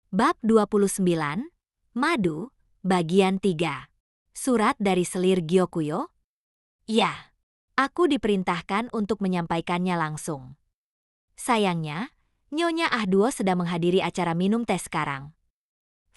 Bab 29, Madu, bagian 3. Surat dari selir Gyokuyo? Ya, aku diperintahkan untuk menyampaikannya langsung. Sayangnya, Nyonya Ahduo sedang menghadiri acara minum teh sekarang.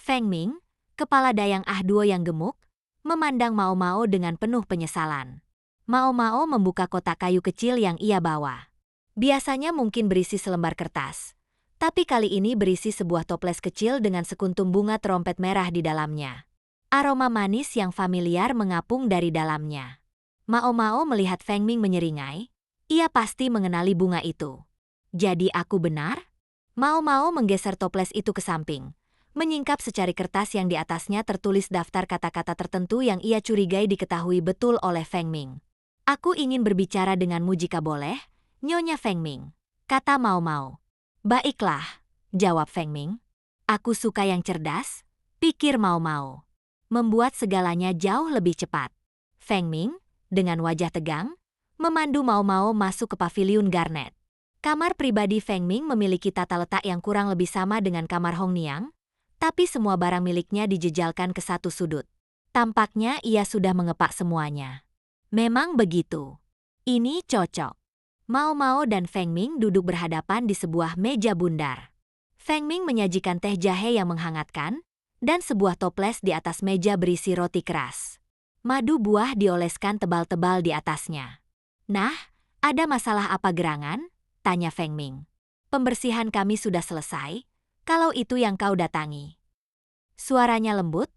Feng Ming, kepala dayang Ahduo yang gemuk, memandang Mao Mao dengan penuh penyesalan. Mao Mao membuka kotak kayu kecil yang ia bawa. Biasanya mungkin berisi selembar kertas. Tapi kali ini berisi sebuah toples kecil dengan sekuntum bunga trompet merah di dalamnya. Aroma manis yang familiar mengapung dari dalamnya. Mao Mao melihat Feng Ming menyeringai. Ia pasti mengenali bunga itu. Jadi aku benar? Mao Mao menggeser toples itu ke samping. Menyingkap secari kertas yang di atasnya tertulis daftar kata-kata tertentu yang ia curigai diketahui betul oleh Feng Ming. Aku ingin berbicara denganmu jika boleh, Nyonya Feng Ming, kata Mao Mao. Baiklah, jawab Feng Ming. Aku suka yang cerdas, pikir Mao Mao. Membuat segalanya jauh lebih cepat. Feng Ming, dengan wajah tegang, memandu Mao Mao masuk ke paviliun Garnet. Kamar pribadi Feng Ming memiliki tata letak yang kurang lebih sama dengan kamar Hong Niang, tapi semua barang miliknya dijejalkan ke satu sudut. Tampaknya ia sudah mengepak semuanya. Memang begitu. Ini cocok. Mao Mao dan Feng Ming duduk berhadapan di sebuah meja bundar. Feng Ming menyajikan teh jahe yang menghangatkan, dan sebuah toples di atas meja berisi roti keras. Madu buah dioleskan tebal-tebal di atasnya. Nah, ada masalah apa gerangan? Tanya Feng Ming. Pembersihan kami sudah selesai, kalau itu yang kau datangi. Suaranya lembut,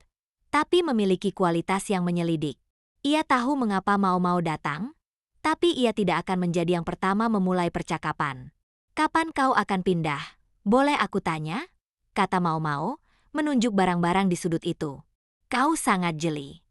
tapi memiliki kualitas yang menyelidik. Ia tahu mengapa Mao Mao datang, tapi ia tidak akan menjadi yang pertama memulai percakapan. Kapan kau akan pindah? Boleh aku tanya? Kata Mao Mao, menunjuk barang-barang di sudut itu. Kau sangat jeli.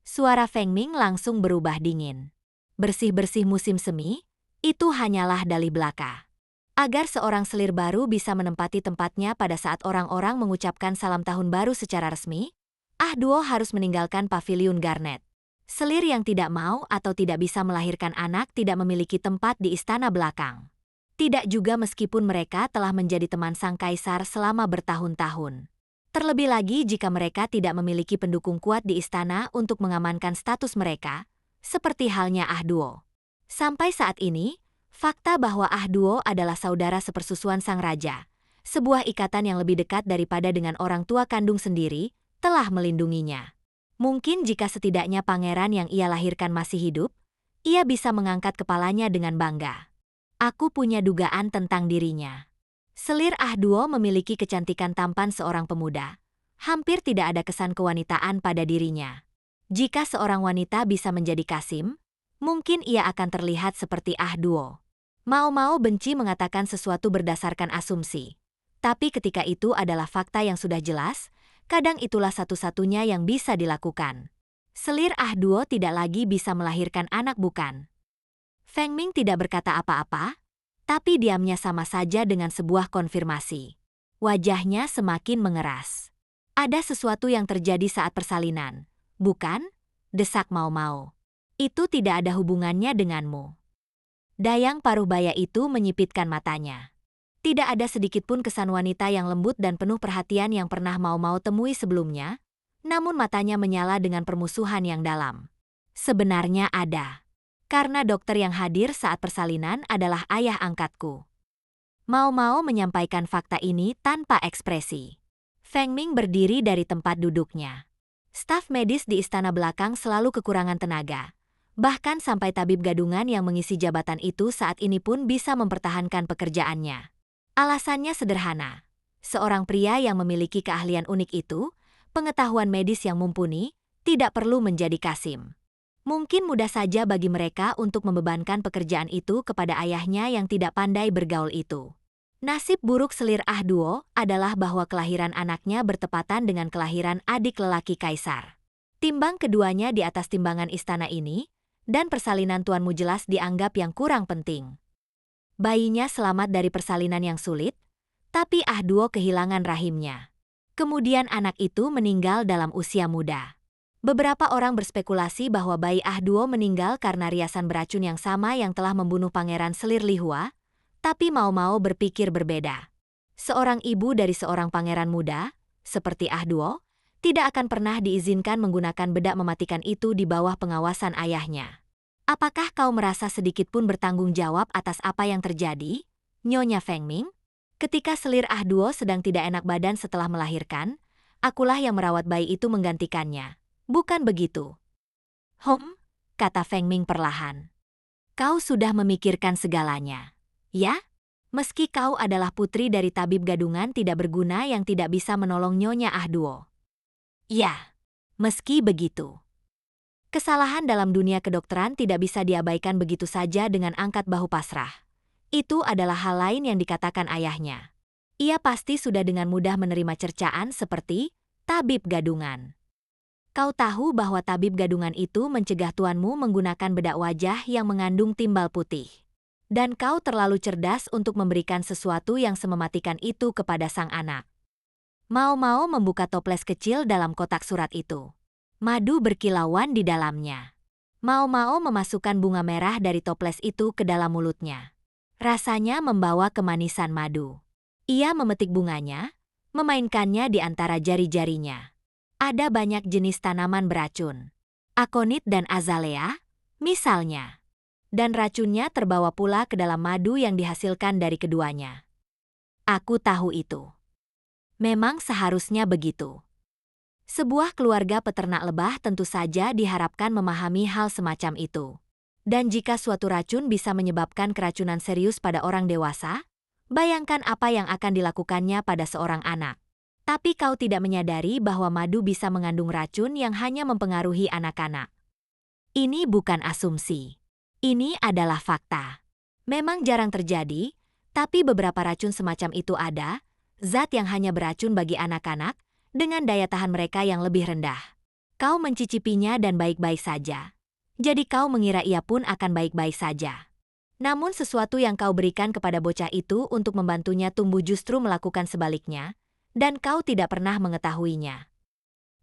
Suara Feng Ming langsung berubah dingin. Bersih-bersih musim semi, itu hanyalah dalih belaka. Agar seorang selir baru bisa menempati tempatnya pada saat orang-orang mengucapkan salam tahun baru secara resmi, Ahduo harus meninggalkan paviliun Garnet. Selir yang tidak mau atau tidak bisa melahirkan anak tidak memiliki tempat di istana belakang. Tidak juga meskipun mereka telah menjadi teman sang kaisar selama bertahun-tahun. Terlebih lagi jika mereka tidak memiliki pendukung kuat di istana untuk mengamankan status mereka, seperti halnya Ahduo. Sampai saat ini, fakta bahwa Ahduo adalah saudara sepersusuan sang raja, sebuah ikatan yang lebih dekat daripada dengan orang tua kandung sendiri, telah melindunginya. Mungkin jika setidaknya pangeran yang ia lahirkan masih hidup, ia bisa mengangkat kepalanya dengan bangga. Aku punya dugaan tentang dirinya. Selir Ahduo memiliki kecantikan tampan seorang pemuda. Hampir tidak ada kesan kewanitaan pada dirinya. Jika seorang wanita bisa menjadi Kasim, mungkin ia akan terlihat seperti Ahduo. Mao Mao benci mengatakan sesuatu berdasarkan asumsi. Tapi ketika itu adalah fakta yang sudah jelas, kadang itulah satu-satunya yang bisa dilakukan. Selir Ahduo tidak lagi bisa melahirkan anak bukan? Feng Ming tidak berkata apa-apa, tapi diamnya sama saja dengan sebuah konfirmasi. Wajahnya semakin mengeras. Ada sesuatu yang terjadi saat persalinan, bukan? Desak Mao Mao. Itu tidak ada hubungannya denganmu. Dayang Paruhbaya itu menyipitkan matanya. Tidak ada sedikitpun kesan wanita yang lembut dan penuh perhatian yang pernah Mao Mao temui sebelumnya, namun matanya menyala dengan permusuhan yang dalam. Sebenarnya ada. Karena dokter yang hadir saat persalinan adalah ayah angkatku. Mao Mao menyampaikan fakta ini tanpa ekspresi. Feng Ming berdiri dari tempat duduknya. Staf medis di istana belakang selalu kekurangan tenaga. Bahkan sampai tabib gadungan yang mengisi jabatan itu saat ini pun bisa mempertahankan pekerjaannya. Alasannya sederhana. Seorang pria yang memiliki keahlian unik itu, pengetahuan medis yang mumpuni, tidak perlu menjadi Kasim. Mungkin mudah saja bagi mereka untuk membebankan pekerjaan itu kepada ayahnya yang tidak pandai bergaul itu. Nasib buruk selir Ahduo adalah bahwa kelahiran anaknya bertepatan dengan kelahiran adik lelaki kaisar. Timbang keduanya di atas timbangan istana ini, dan persalinan tuanmu jelas dianggap yang kurang penting. Bayinya selamat dari persalinan yang sulit, tapi Ahduo kehilangan rahimnya. Kemudian anak itu meninggal dalam usia muda. Beberapa orang berspekulasi bahwa bayi Ahduo meninggal karena riasan beracun yang sama yang telah membunuh Pangeran Selir Lihua, tapi Mao Mao berpikir berbeda. Seorang ibu dari seorang pangeran muda, seperti Ah Duo, tidak akan pernah diizinkan menggunakan bedak mematikan itu di bawah pengawasan ayahnya. Apakah kau merasa sedikit pun bertanggung jawab atas apa yang terjadi, Nyonya Feng Ming? Ketika selir Ah Duo sedang tidak enak badan setelah melahirkan, akulah yang merawat bayi itu menggantikannya. Bukan begitu? Kata Feng Ming perlahan. Kau sudah memikirkan segalanya. Ya? Meski kau adalah putri dari tabib gadungan tidak berguna yang tidak bisa menolong Nyonya Ah Duo. Ya, meski begitu. Kesalahan dalam dunia kedokteran tidak bisa diabaikan begitu saja dengan angkat bahu pasrah. Itu adalah hal lain yang dikatakan ayahnya. Ia pasti sudah dengan mudah menerima cercaan seperti tabib gadungan. Kau tahu bahwa tabib gadungan itu mencegah tuanmu menggunakan bedak wajah yang mengandung timbal putih. Dan kau terlalu cerdas untuk memberikan sesuatu yang semematikan itu kepada sang anak. Mau-mau membuka toples kecil dalam kotak surat itu. Madu berkilauan di dalamnya. Mau-mau memasukkan bunga merah dari toples itu ke dalam mulutnya. Rasanya membawa kemanisan madu. Ia memetik bunganya, memainkannya di antara jari-jarinya. Ada banyak jenis tanaman beracun. Akonit dan azalea, misalnya. Dan racunnya terbawa pula ke dalam madu yang dihasilkan dari keduanya. Aku tahu itu. Memang seharusnya begitu. Sebuah keluarga peternak lebah tentu saja diharapkan memahami hal semacam itu. Dan jika suatu racun bisa menyebabkan keracunan serius pada orang dewasa, bayangkan apa yang akan dilakukannya pada seorang anak. Tapi kau tidak menyadari bahwa madu bisa mengandung racun yang hanya mempengaruhi anak-anak. Ini bukan asumsi. Ini adalah fakta. Memang jarang terjadi, tapi beberapa racun semacam itu ada, zat yang hanya beracun bagi anak-anak, dengan daya tahan mereka yang lebih rendah. Kau mencicipinya dan baik-baik saja. Jadi kau mengira ia pun akan baik-baik saja. Namun sesuatu yang kau berikan kepada bocah itu untuk membantunya tumbuh justru melakukan sebaliknya, dan kau tidak pernah mengetahuinya.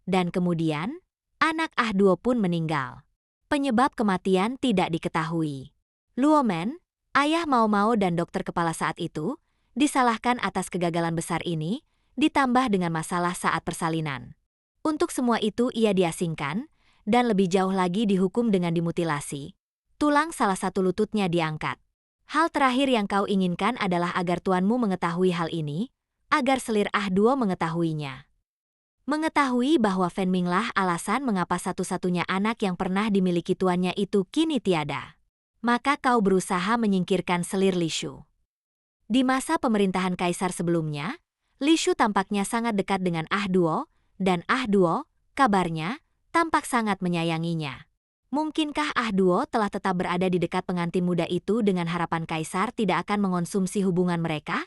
Dan kemudian, anak Ah Duo pun meninggal. Penyebab kematian tidak diketahui. Luo Men, ayah Mau-Mau dan dokter kepala saat itu, disalahkan atas kegagalan besar ini, ditambah dengan masalah saat persalinan. Untuk semua itu ia diasingkan, dan lebih jauh lagi dihukum dengan dimutilasi. Tulang salah satu lututnya diangkat. Hal terakhir yang kau inginkan adalah agar tuanmu mengetahui hal ini, agar selir Ah Duo mengetahuinya. Mengetahui bahwa Feng Minglah alasan mengapa satu-satunya anak yang pernah dimiliki tuannya itu kini tiada. Maka kau berusaha menyingkirkan selir Li Shu. Di masa pemerintahan kaisar sebelumnya, Li Shu tampaknya sangat dekat dengan Ah Duo, dan Ah Duo, kabarnya, tampak sangat menyayanginya. Mungkinkah Ah Duo telah tetap berada di dekat pengantin muda itu dengan harapan kaisar tidak akan mengonsumsi hubungan mereka?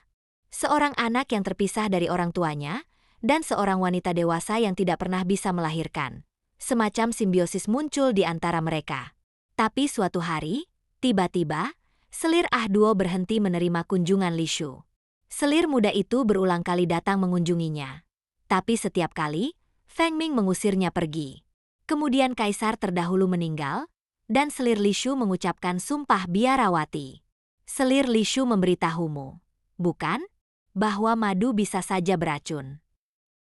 Seorang anak yang terpisah dari orang tuanya, dan seorang wanita dewasa yang tidak pernah bisa melahirkan. Semacam simbiosis muncul di antara mereka. Tapi suatu hari, tiba-tiba, selir Ah Duo berhenti menerima kunjungan Li Shu. Selir muda itu berulang kali datang mengunjunginya. Tapi setiap kali, Feng Ming mengusirnya pergi. Kemudian kaisar terdahulu meninggal, dan selir Li Shu mengucapkan sumpah biarawati. Selir Li Shu memberitahumu, bukan? Bahwa madu bisa saja beracun.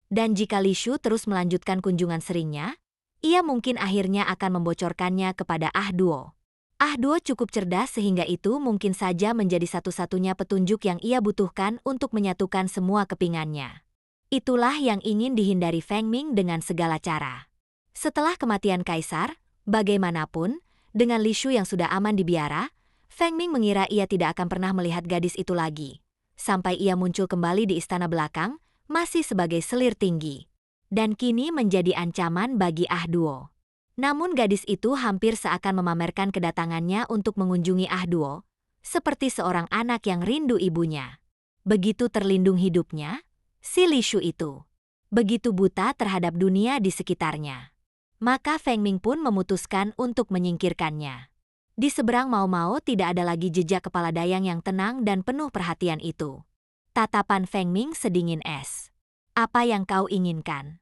Dan jika Li Shu terus melanjutkan kunjungan seringnya, ia mungkin akhirnya akan membocorkannya kepada Ah Duo. Ah Duo cukup cerdas sehingga itu mungkin saja menjadi satu-satunya petunjuk yang ia butuhkan untuk menyatukan semua kepingannya. Itulah yang ingin dihindari Feng Ming dengan segala cara. Setelah kematian kaisar, bagaimanapun, dengan Li Shu yang sudah aman di biara, Feng Ming mengira ia tidak akan pernah melihat gadis itu lagi. Sampai ia muncul kembali di istana belakang, masih sebagai selir tinggi. Dan kini menjadi ancaman bagi Ah Duo. Namun gadis itu hampir seakan memamerkan kedatangannya untuk mengunjungi Ah Duo, seperti seorang anak yang rindu ibunya. Begitu terlindung hidupnya, si Li Shu itu. Begitu buta terhadap dunia di sekitarnya. Maka Feng Ming pun memutuskan untuk menyingkirkannya. Di seberang Mau-Mau tidak ada lagi jejak kepala dayang yang tenang dan penuh perhatian itu. Tatapan Feng Ming sedingin es. Apa yang kau inginkan?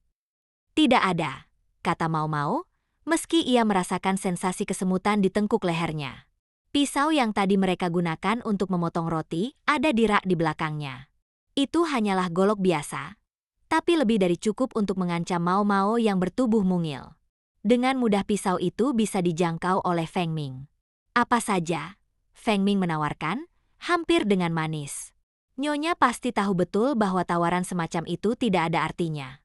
Tidak ada, kata Mau-Mau, meski ia merasakan sensasi kesemutan di tengkuk lehernya. Pisau yang tadi mereka gunakan untuk memotong roti ada di rak di belakangnya. Itu hanyalah golok biasa, tapi lebih dari cukup untuk mengancam Mao Mao yang bertubuh mungil. Dengan mudah pisau itu bisa dijangkau oleh Feng Ming. Apa saja? Feng Ming menawarkan, hampir dengan manis. Nyonya pasti tahu betul bahwa tawaran semacam itu tidak ada artinya.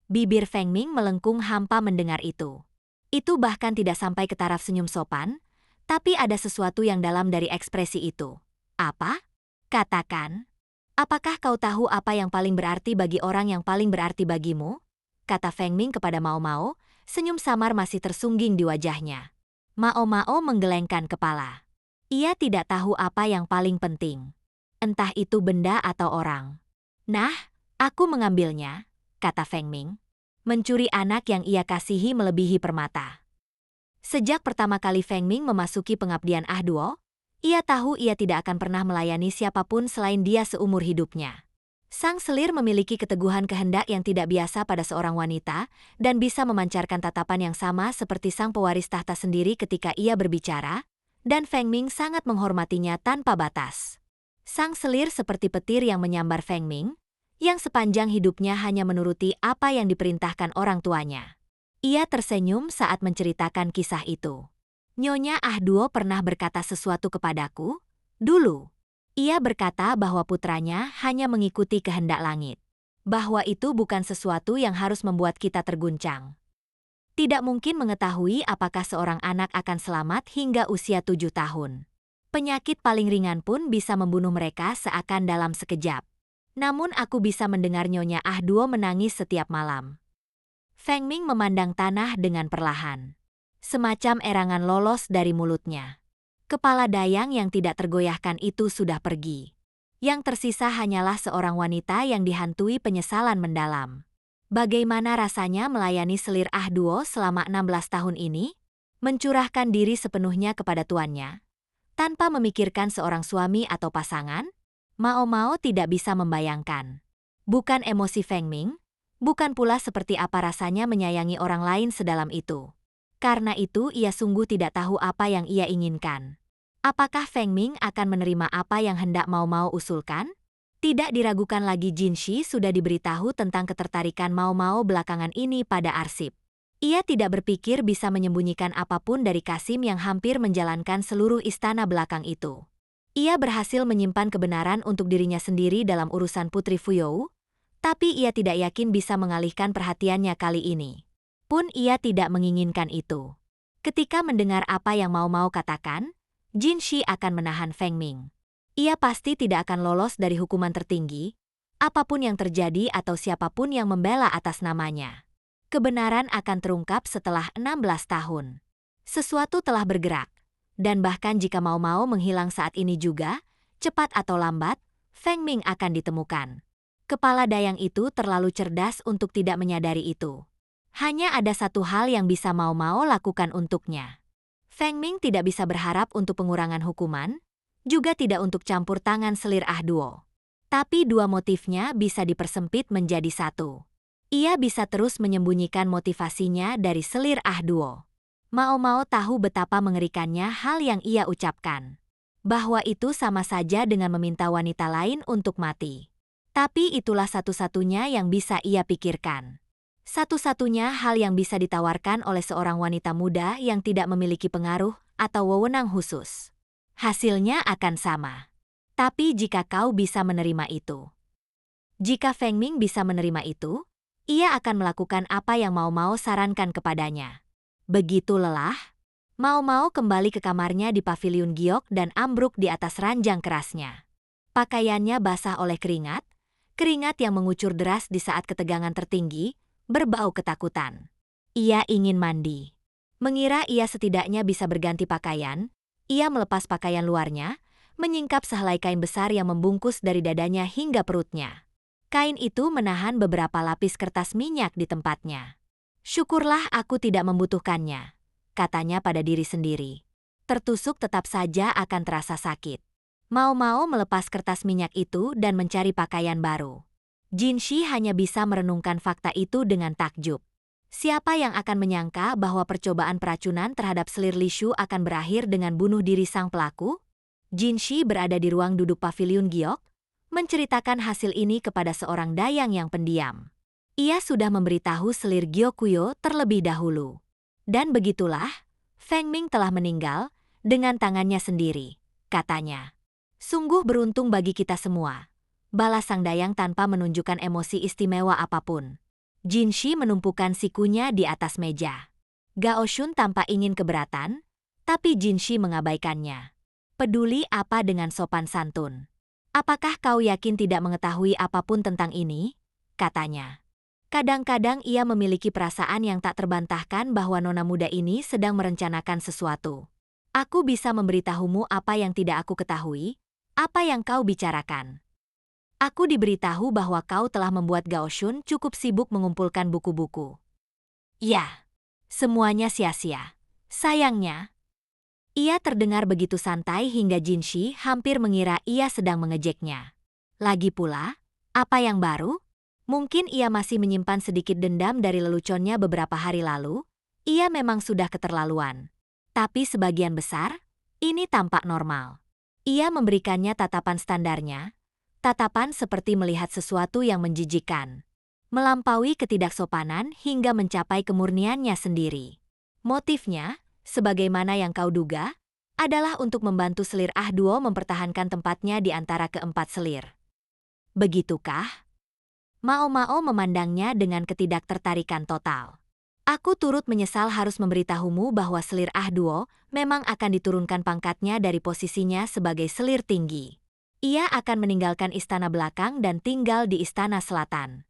Bibir Feng Ming melengkung hampa mendengar itu. Itu bahkan tidak sampai ke taraf senyum sopan, tapi ada sesuatu yang dalam dari ekspresi itu. Apa? Katakan. Apakah kau tahu apa yang paling berarti bagi orang yang paling berarti bagimu? Kata Feng Ming kepada Mao Mao, senyum samar masih tersungging di wajahnya. Mao Mao menggelengkan kepala. Ia tidak tahu apa yang paling penting. Entah itu benda atau orang. Nah, aku mengambilnya, kata Feng Ming. Mencuri anak yang ia kasihi melebihi permata. Sejak pertama kali Feng Ming memasuki pengabdian Ah Duo, ia tahu ia tidak akan pernah melayani siapapun selain dia seumur hidupnya. Sang selir memiliki keteguhan kehendak yang tidak biasa pada seorang wanita dan bisa memancarkan tatapan yang sama seperti sang pewaris tahta sendiri ketika ia berbicara, dan Feng Ming sangat menghormatinya tanpa batas. Sang selir seperti petir yang menyambar Feng Ming, yang sepanjang hidupnya hanya menuruti apa yang diperintahkan orang tuanya. Ia tersenyum saat menceritakan kisah itu. Nyonya Ah Duo pernah berkata sesuatu kepadaku, dulu. Ia berkata bahwa putranya hanya mengikuti kehendak langit. Bahwa itu bukan sesuatu yang harus membuat kita terguncang. Tidak mungkin mengetahui apakah seorang anak akan selamat hingga usia 7 tahun. Penyakit paling ringan pun bisa membunuh mereka seakan dalam sekejap. Namun aku bisa mendengar Nyonya Ah Duo menangis setiap malam. Feng Ming memandang tanah dengan perlahan. Semacam erangan lolos dari mulutnya. Kepala dayang yang tidak tergoyahkan itu sudah pergi. Yang tersisa hanyalah seorang wanita yang dihantui penyesalan mendalam. Bagaimana rasanya melayani selir Ah Duo selama 16 tahun ini? Mencurahkan diri sepenuhnya kepada tuannya. Tanpa memikirkan seorang suami atau pasangan? Mao Mao tidak bisa membayangkan. Bukan emosi Feng Ming, bukan pula seperti apa rasanya menyayangi orang lain sedalam itu. Karena itu ia sungguh tidak tahu apa yang ia inginkan. Apakah Feng Ming akan menerima apa yang hendak Mao Mao usulkan? Tidak diragukan lagi Jin Shi sudah diberitahu tentang ketertarikan Mao Mao belakangan ini pada arsip. Ia tidak berpikir bisa menyembunyikan apapun dari Kasim yang hampir menjalankan seluruh istana belakang itu. Ia berhasil menyimpan kebenaran untuk dirinya sendiri dalam urusan Putri Fuyou, tapi ia tidak yakin bisa mengalihkan perhatiannya kali ini. Pun ia tidak menginginkan itu. Ketika mendengar apa yang Mao Mao katakan, Jin Shi akan menahan Feng Ming. Ia pasti tidak akan lolos dari hukuman tertinggi, apapun yang terjadi atau siapapun yang membela atas namanya. Kebenaran akan terungkap setelah 16 tahun. Sesuatu telah bergerak, dan bahkan jika Mao Mao menghilang saat ini juga, cepat atau lambat, Feng Ming akan ditemukan. Kepala dayang itu terlalu cerdas untuk tidak menyadari itu. Hanya ada satu hal yang bisa Mao Mao lakukan untuknya. Feng Ming tidak bisa berharap untuk pengurangan hukuman, juga tidak untuk campur tangan selir Ah Duo. Tapi dua motifnya bisa dipersempit menjadi satu. Ia bisa terus menyembunyikan motivasinya dari selir Ah Duo. Mao Mao tahu betapa mengerikannya hal yang ia ucapkan. Bahwa itu sama saja dengan meminta wanita lain untuk mati. Tapi itulah satu-satunya yang bisa ia pikirkan. Satu-satunya hal yang bisa ditawarkan oleh seorang wanita muda yang tidak memiliki pengaruh atau wewenang khusus. Hasilnya akan sama. Tapi jika kau bisa menerima itu. Jika Feng Ming bisa menerima itu, ia akan melakukan apa yang Mao Mao sarankan kepadanya. Begitu lelah, Mao Mao kembali ke kamarnya di paviliun giok dan ambruk di atas ranjang kerasnya. Pakaiannya basah oleh keringat yang mengucur deras di saat ketegangan tertinggi, berbau ketakutan. Ia ingin mandi. Mengira ia setidaknya bisa berganti pakaian, ia melepas pakaian luarnya, menyingkap sehelai kain besar yang membungkus dari dadanya hingga perutnya. Kain itu menahan beberapa lapis kertas minyak di tempatnya. Syukurlah aku tidak membutuhkannya, katanya pada diri sendiri. Tertusuk tetap saja akan terasa sakit. Mao Mao melepas kertas minyak itu dan mencari pakaian baru. Jin Shi hanya bisa merenungkan fakta itu dengan takjub. Siapa yang akan menyangka bahwa percobaan peracunan terhadap selir Li Shu akan berakhir dengan bunuh diri sang pelaku? Jin Shi berada di ruang duduk paviliun giok, menceritakan hasil ini kepada seorang dayang yang pendiam. Ia sudah memberitahu selir Gyokuyo terlebih dahulu. Dan begitulah, Feng Ming telah meninggal dengan tangannya sendiri, katanya. Sungguh beruntung bagi kita semua, balas sang dayang tanpa menunjukkan emosi istimewa apapun. Jinshi menumpukan sikunya di atas meja. Gao Shun tampak ingin keberatan, tapi Jinshi mengabaikannya. Peduli apa dengan sopan santun? Apakah kau yakin tidak mengetahui apapun tentang ini? Katanya. Kadang-kadang ia memiliki perasaan yang tak terbantahkan bahwa nona muda ini sedang merencanakan sesuatu. Aku bisa memberitahumu apa yang tidak aku ketahui, apa yang kau bicarakan. Aku diberitahu bahwa kau telah membuat Gao Shun cukup sibuk mengumpulkan buku-buku. Ya, semuanya sia-sia. Sayangnya, ia terdengar begitu santai hingga Jinshi hampir mengira ia sedang mengejeknya. Lagi pula, apa yang baru? Mungkin ia masih menyimpan sedikit dendam dari leluconnya beberapa hari lalu. Ia memang sudah keterlaluan. Tapi sebagian besar, ini tampak normal. Ia memberikannya tatapan standarnya, tatapan seperti melihat sesuatu yang menjijikkan, melampaui ketidaksopanan hingga mencapai kemurniannya sendiri. Motifnya, sebagaimana yang kau duga, adalah untuk membantu selir Ah-duo mempertahankan tempatnya di antara keempat selir. Begitukah? Mao-Mao memandangnya dengan ketidaktertarikan total. Aku turut menyesal harus memberitahumu bahwa selir Ah-duo memang akan diturunkan pangkatnya dari posisinya sebagai selir tinggi. Ia akan meninggalkan istana belakang dan tinggal di istana selatan.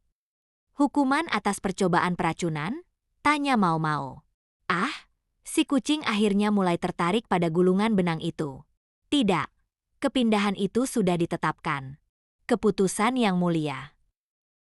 Hukuman atas percobaan peracunan? Tanya Mao-Mao. Ah? Si kucing akhirnya mulai tertarik pada gulungan benang itu. Tidak, kepindahan itu sudah ditetapkan. Keputusan yang mulia.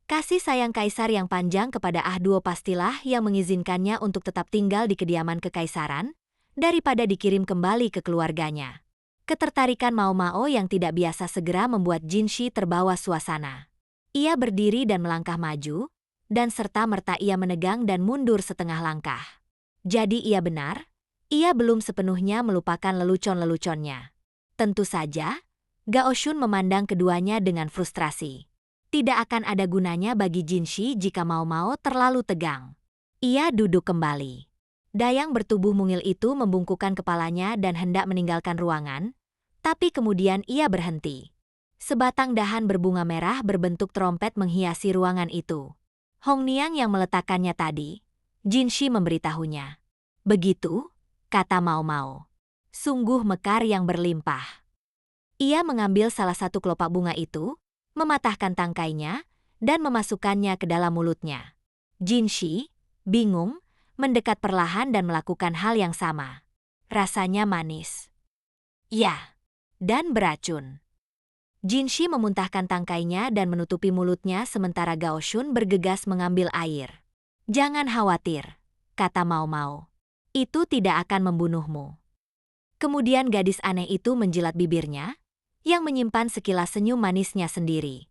Kasih sayang kaisar yang panjang kepada Ah-duo pastilah yang mengizinkannya untuk tetap tinggal di kediaman kekaisaran, daripada dikirim kembali ke keluarganya. Ketertarikan Mao-Mao yang tidak biasa segera membuat Jinshi terbawa suasana. Ia berdiri dan melangkah maju, dan serta-merta ia menegang dan mundur setengah langkah. Jadi ia benar, ia belum sepenuhnya melupakan lelucon-leluconnya. Tentu saja, Gao Shun memandang keduanya dengan frustrasi. Tidak akan ada gunanya bagi Jinshi jika Mao-Mao terlalu tegang. Ia duduk kembali. Dayang bertubuh mungil itu membungkukkan kepalanya dan hendak meninggalkan ruangan, tapi kemudian ia berhenti. Sebatang dahan berbunga merah berbentuk trompet menghiasi ruangan itu. Hong Niang yang meletakkannya tadi, Jinshi memberitahunya. Begitu, kata Mao-Mao. Sungguh mekar yang berlimpah. Ia mengambil salah satu kelopak bunga itu, mematahkan tangkainya, dan memasukkannya ke dalam mulutnya. Jinshi, bingung, mendekat perlahan dan melakukan hal yang sama. Rasanya manis. Ya, dan beracun. Jinshi memuntahkan tangkainya dan menutupi mulutnya sementara Gao Shun bergegas mengambil air. Jangan khawatir, kata Mao-Mao. Itu tidak akan membunuhmu. Kemudian gadis aneh itu menjilat bibirnya, yang menyimpan sekilas senyum manisnya sendiri.